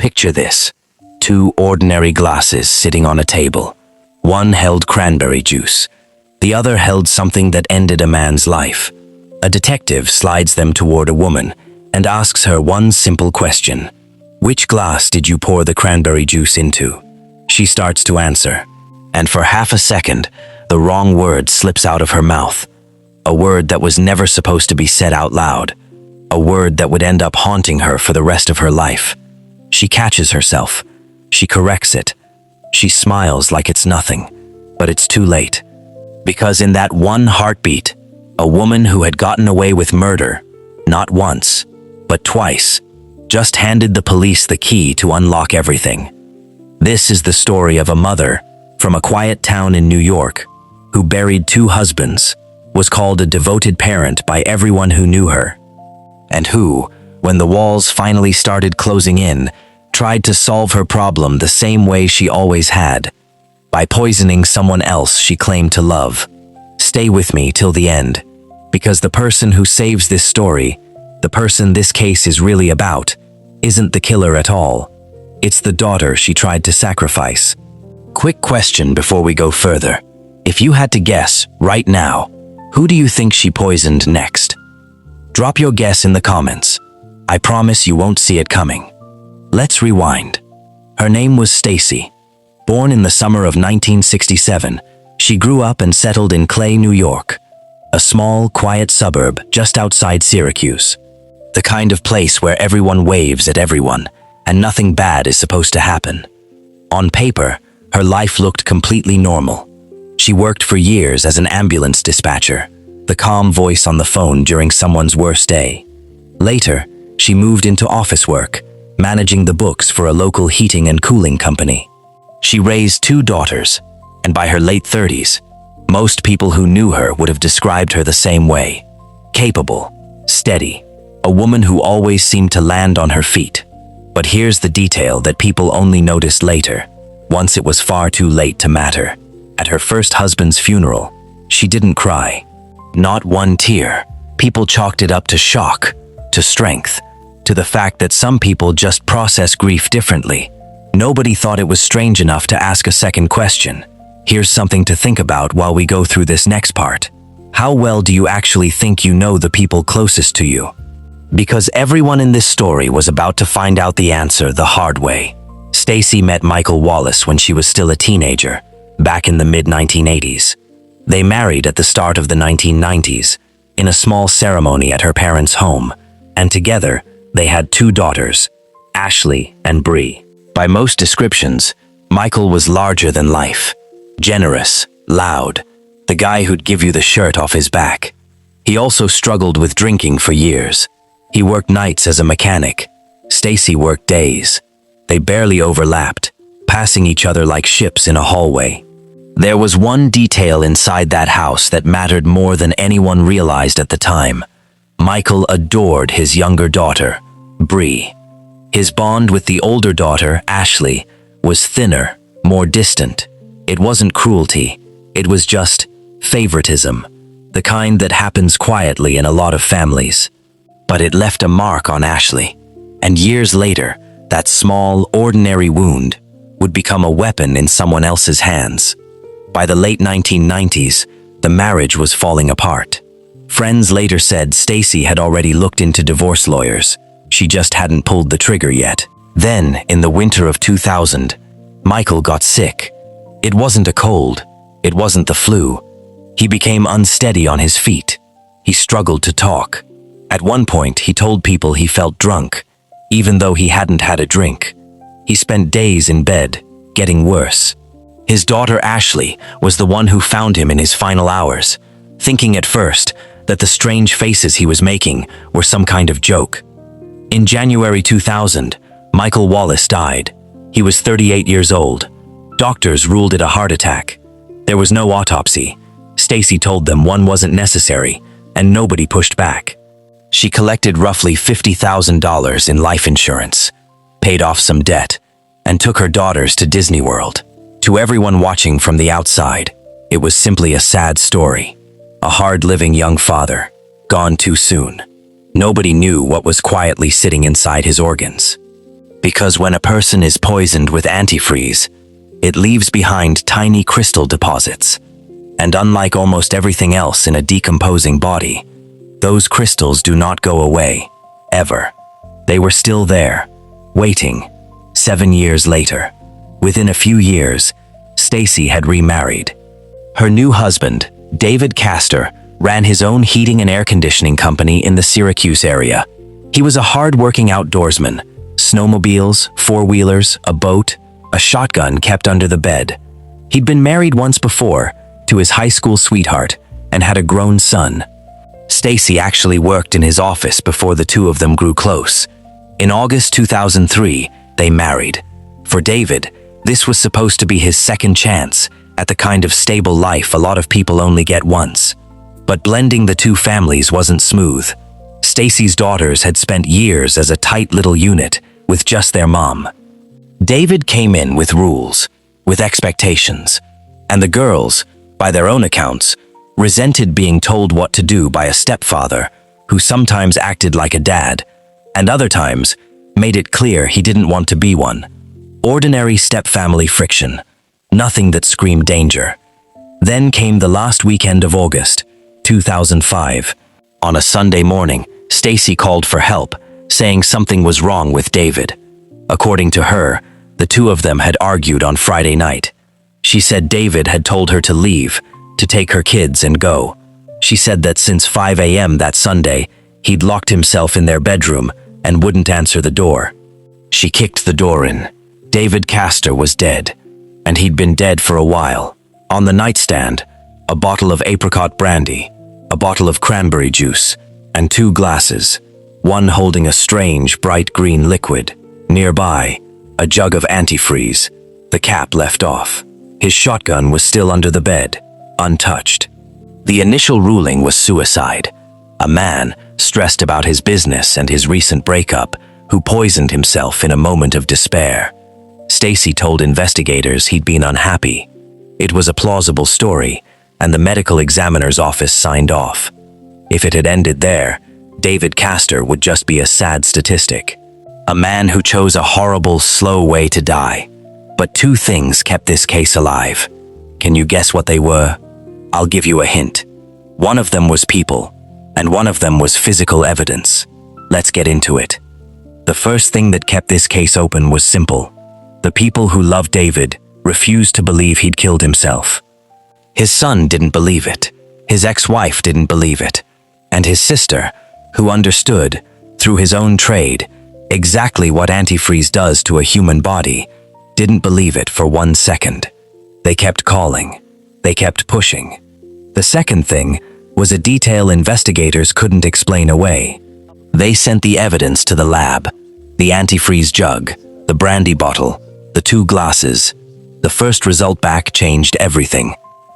Picture this. Two ordinary glasses sitting on a table. One held cranberry juice. The other held something that ended a man's life. A detective slides them toward a woman and asks her one simple question. Which glass did you pour the cranberry juice into? She starts to answer, and for half a second, the wrong word slips out of her mouth. A word that was never supposed to be said out loud. A word that would end up haunting her for the rest of her life. She catches herself. She corrects it. She smiles like it's nothing, but it's too late. Because in that one heartbeat, a woman who had gotten away with murder, not once, but twice, just handed the police the key to unlock everything. This is the story of a mother from a quiet town in New York who buried two husbands, was called a devoted parent by everyone who knew her, and who, when the walls finally started closing in, tried to solve her problem the same way she always had, by poisoning someone else she claimed to love. Stay with me till the end, because the person who saves this story, the person this case is really about, isn't the killer at all. It's the daughter she tried to sacrifice. Quick question before we go further. If you had to guess right now, who do you think she poisoned next? Drop your guess in the comments. I promise you won't see it coming. Let's rewind. Her name was Stacy. Born in the summer of 1967, she grew up and settled in Clay, New York, a small, quiet suburb just outside Syracuse. The kind of place where everyone waves at everyone, and nothing bad is supposed to happen. On paper, her life looked completely normal. She worked for years as an ambulance dispatcher, the calm voice on the phone during someone's worst day. Later, she moved into office work, managing the books for a local heating and cooling company. She raised two daughters, and by her late 30s, most people who knew her would have described her the same way. Capable, steady, a woman who always seemed to land on her feet. But here's the detail that people only noticed later, once it was far too late to matter. At her first husband's funeral, she didn't cry. Not one tear. People chalked it up to shock, to strength, to the fact that some people just process grief differently. Nobody thought it was strange enough to ask a second question. Here's something to think about while we go through this next part. How well do you actually think you know the people closest to you? Because everyone in this story was about to find out the answer the hard way. Stacy met Michael Wallace when she was still a teenager, back in the mid-1980s. They married at the start of the 1990s, in a small ceremony at her parents' home, and together they had two daughters, Ashley and Bree. By most descriptions, Michael was larger than life, generous, loud, the guy who'd give you the shirt off his back. He also struggled with drinking for years. He worked nights as a mechanic. Stacy worked days. They barely overlapped, passing each other like ships in a hallway. There was one detail inside that house that mattered more than anyone realized at the time. Michael adored his younger daughter, Bree. His bond with the older daughter, Ashley, was thinner, more distant. It wasn't cruelty. It was just favoritism, the kind that happens quietly in a lot of families. But it left a mark on Ashley, and years later, that small, ordinary wound would become a weapon in someone else's hands. By the late 1990s, the marriage was falling apart. Friends later said Stacy had already looked into divorce lawyers. She just hadn't pulled the trigger yet. Then, in the winter of 2000, Michael got sick. It wasn't a cold. It wasn't the flu. He became unsteady on his feet. He struggled to talk. At one point, he told people he felt drunk, even though he hadn't had a drink. He spent days in bed, getting worse. His daughter Ashley was the one who found him in his final hours, thinking at first that the strange faces he was making were some kind of joke. In January 2000, Michael Wallace died. He was 38 years old. Doctors ruled it a heart attack. There was no autopsy. Stacy told them one wasn't necessary, and nobody pushed back. She collected roughly $50,000 in life insurance, paid off some debt, and took her daughters to Disney World. To everyone watching from the outside, it was simply a sad story. A hard-living young father, gone too soon. Nobody knew what was quietly sitting inside his organs. Because when a person is poisoned with antifreeze, it leaves behind tiny crystal deposits. And unlike almost everything else in a decomposing body, those crystals do not go away, ever. They were still there, waiting. 7 years later, within a few years, Stacy had remarried. Her new husband, David Castor, ran his own heating and air conditioning company in the Syracuse area. He was a hard-working outdoorsman. Snowmobiles, four-wheelers, a boat, a shotgun kept under the bed. He'd been married once before, to his high school sweetheart, and had a grown son. Stacy actually worked in his office before the two of them grew close. In August 2003, they married. For David, this was supposed to be his second chance at the kind of stable life a lot of people only get once. But blending the two families wasn't smooth. Stacy's daughters had spent years as a tight little unit with just their mom. David came in with rules, with expectations, and the girls, by their own accounts, resented being told what to do by a stepfather who sometimes acted like a dad, and other times made it clear he didn't want to be one. Ordinary step-family friction, nothing that screamed danger. Then came the last weekend of August, 2005. On a Sunday morning, Stacy called for help, saying something was wrong with David. According to her, the two of them had argued on Friday night. She said David had told her to leave, to take her kids and go. She said that since 5 a.m. that Sunday, he'd locked himself in their bedroom and wouldn't answer the door. She kicked the door in. David Castor was dead, and he'd been dead for a while. On the nightstand, a bottle of apricot brandy, a bottle of cranberry juice, and 2 glasses, one holding a strange bright green liquid. Nearby, a jug of antifreeze, the cap left off. His shotgun was still under the bed, untouched. The initial ruling was suicide. A man, stressed about his business and his recent breakup, who poisoned himself in a moment of despair. Stacy told investigators he'd been unhappy. It was a plausible story, and the medical examiner's office signed off. If it had ended there, David Castor would just be a sad statistic. A man who chose a horrible, slow way to die. But 2 things kept this case alive. Can you guess what they were? I'll give you a hint. One of them was people, and one of them was physical evidence. Let's get into it. The first thing that kept this case open was simple. The people who loved David refused to believe he'd killed himself. His son didn't believe it. His ex-wife didn't believe it. And his sister, who understood, through his own trade, exactly what antifreeze does to a human body, didn't believe it for 1 second. They kept calling. They kept pushing. The second thing was a detail investigators couldn't explain away. They sent the evidence to the lab. The antifreeze jug, the brandy bottle, the 2 glasses. The first result back changed everything.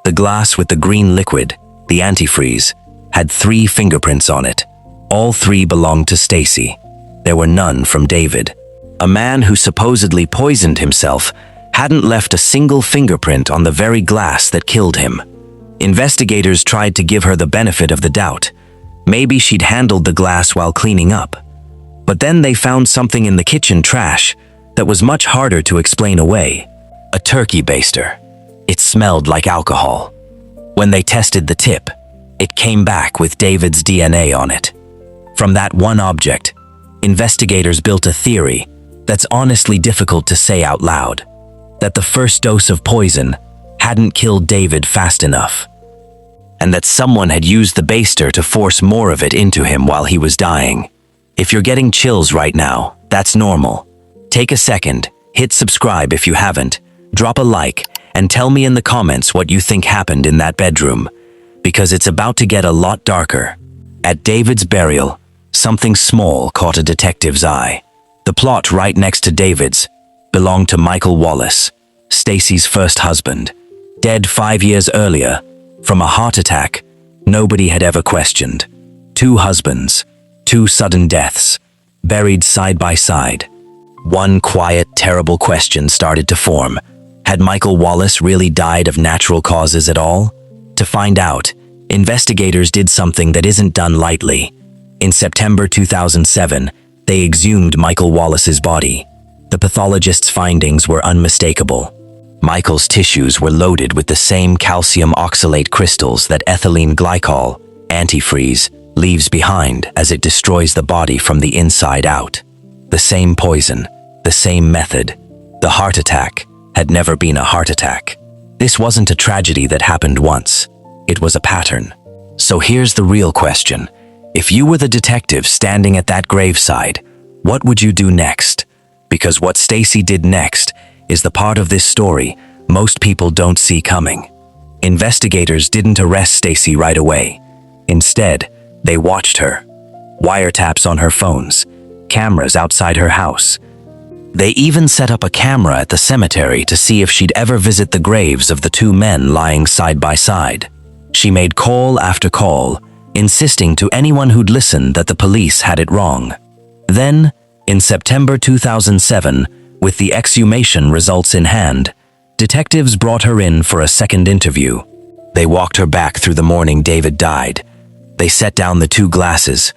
The glass with the green liquid, the antifreeze, had 3 fingerprints on it. All 3 belonged to Stacy. There were none from David. A man who supposedly poisoned himself hadn't left a single fingerprint on the very glass that killed him. Investigators tried to give her the benefit of the doubt. Maybe she'd handled the glass while cleaning up. But then they found something in the kitchen trash that was much harder to explain away. A turkey baster. It smelled like alcohol. When they tested the tip, it came back with David's DNA on it. From that one object, investigators built a theory that's honestly difficult to say out loud, that the first dose of poison hadn't killed David fast enough, and that someone had used the baster to force more of it into him while he was dying. If you're getting chills right now, that's normal. Take a second, hit subscribe if you haven't, drop a like, and tell me in the comments what you think happened in that bedroom, because it's about to get a lot darker. At David's burial, something small caught a detective's eye. The plot right next to David's belonged to Michael Wallace, Stacy's first husband, dead 5 years earlier from a heart attack nobody had ever questioned. 2 husbands, 2 sudden deaths, buried side by side. One quiet, terrible question started to form. Had Michael Wallace really died of natural causes at all? To find out, investigators did something that isn't done lightly. In September 2007, they exhumed Michael Wallace's body. The pathologist's findings were unmistakable. Michael's tissues were loaded with the same calcium oxalate crystals that ethylene glycol, antifreeze, leaves behind as it destroys the body from the inside out. The same poison, the same method. The heart attack had never been a heart attack. This wasn't a tragedy that happened once. It was a pattern. So here's the real question. If you were the detective standing at that graveside, what would you do next? Because what Stacy did next is the part of this story most people don't see coming. Investigators didn't arrest Stacy right away. Instead, they watched her. Wiretaps on her phones, cameras outside her house. They even set up a camera at the cemetery to see if she'd ever visit the graves of the two men lying side by side. She made call after call, insisting to anyone who'd listen that the police had it wrong. Then, in September 2007, with the exhumation results in hand, detectives brought her in for a second interview. They walked her back through the morning David died. They set down the two glasses,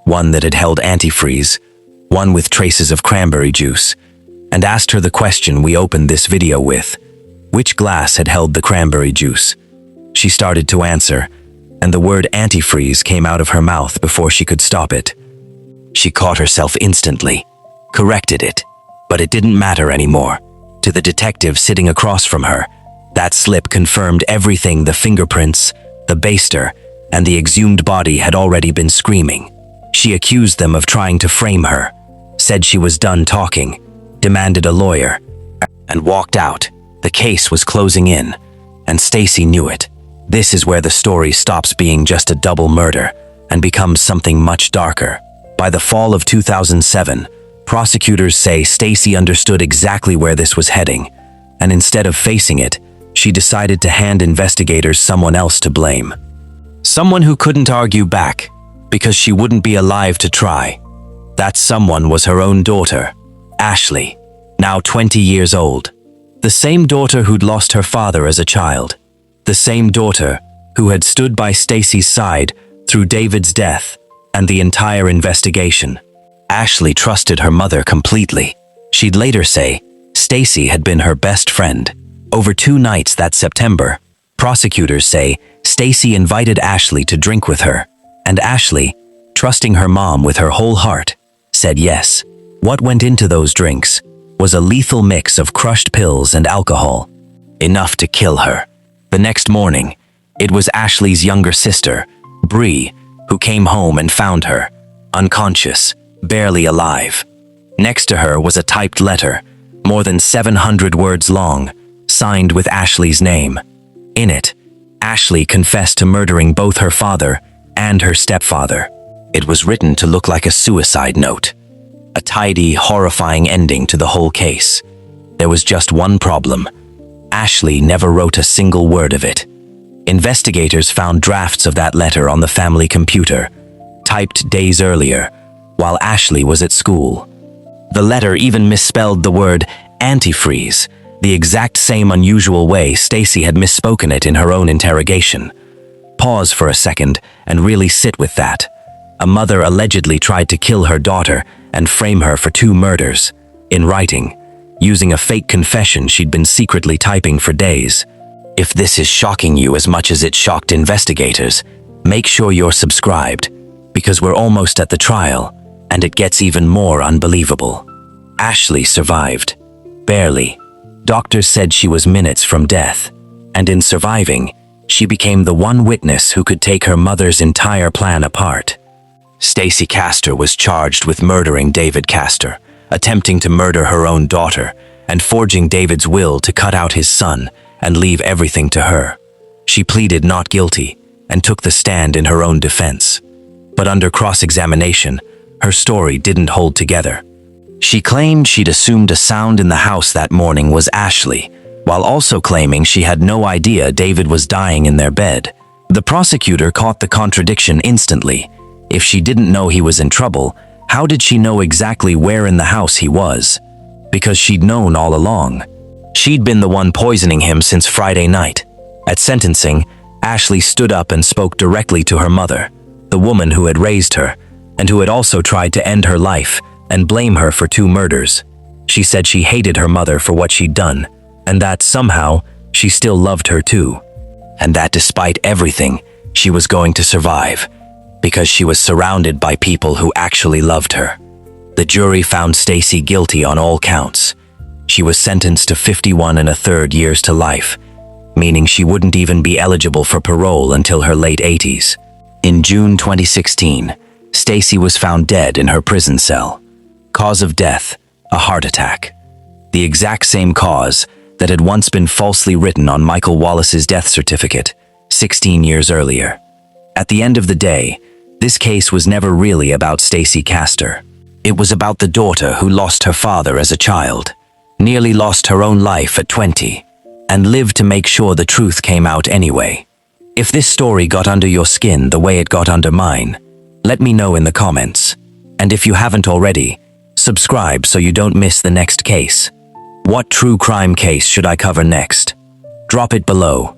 one that had held antifreeze, one with traces of cranberry juice, and asked her the question we opened this video with. Which glass had held the cranberry juice? She started to answer, and the word antifreeze came out of her mouth before she could stop it. She caught herself instantly, corrected it, but it didn't matter anymore. To the detective sitting across from her, that slip confirmed everything: the fingerprints, the baster, and the exhumed body had already been screaming. She accused them of trying to frame her, said she was done talking, demanded a lawyer, and walked out. The case was closing in, and Stacy knew it. This is where the story stops being just a double murder and becomes something much darker. By the fall of 2007, prosecutors say Stacy understood exactly where this was heading, and instead of facing it, she decided to hand investigators someone else to blame. Someone who couldn't argue back, because she wouldn't be alive to try. That someone was her own daughter, Ashley, now 20 years old. The same daughter who'd lost her father as a child. The same daughter who had stood by Stacy's side through David's death and the entire investigation. Ashley trusted her mother completely. She'd later say Stacy had been her best friend. Over 2 nights that September, prosecutors say Stacy invited Ashley to drink with her, and Ashley, trusting her mom with her whole heart, said yes. What went into those drinks was a lethal mix of crushed pills and alcohol, enough to kill her. The next morning, it was Ashley's younger sister, Bree, who came home and found her, unconscious, barely alive. Next to her was a typed letter, more than 700 words long, signed with Ashley's name. In it, Ashley confessed to murdering both her father and her stepfather. It was written to look like a suicide note. A tidy, horrifying ending to the whole case. There was just one problem. Ashley never wrote a single word of it. Investigators found drafts of that letter on the family computer, typed days earlier, while Ashley was at school. The letter even misspelled the word antifreeze, the exact same unusual way Stacy had misspoken it in her own interrogation. Pause for a second and really sit with that. A mother allegedly tried to kill her daughter and frame her for 2 murders, in writing, using a fake confession she'd been secretly typing for days. If this is shocking you as much as it shocked investigators, make sure you're subscribed, because we're almost at the trial, and it gets even more unbelievable. Ashley survived. Barely. Doctors said she was minutes from death, and in surviving, she became the one witness who could take her mother's entire plan apart. Stacey Castor was charged with murdering David Castor, attempting to murder her own daughter, and forging David's will to cut out his son and leave everything to her. She pleaded not guilty and took the stand in her own defense. But under cross-examination, her story didn't hold together. She claimed she'd assumed a sound in the house that morning was Ashley, while also claiming she had no idea David was dying in their bed. The prosecutor caught the contradiction instantly. If she didn't know he was in trouble, how did she know exactly where in the house he was? Because she'd known all along. She'd been the one poisoning him since Friday night. At sentencing, Ashley stood up and spoke directly to her mother, the woman who had raised her, and who had also tried to end her life and blame her for 2 murders. She said she hated her mother for what she'd done, and that somehow she still loved her too. And that despite everything, she was going to survive, because she was surrounded by people who actually loved her. The jury found Stacy guilty on all counts. She was sentenced to 51 1/3 years to life, meaning she wouldn't even be eligible for parole until her late 80s. In June 2016, Stacy was found dead in her prison cell. Cause of death, a heart attack. The exact same cause that had once been falsely written on Michael Wallace's death certificate 16 years earlier. At the end of the day, this case was never really about Stacey Castor. It was about the daughter who lost her father as a child, nearly lost her own life at 20, and lived to make sure the truth came out anyway. If this story got under your skin the way it got under mine, let me know in the comments. And if you haven't already, subscribe so you don't miss the next case. What true crime case should I cover next? Drop it below.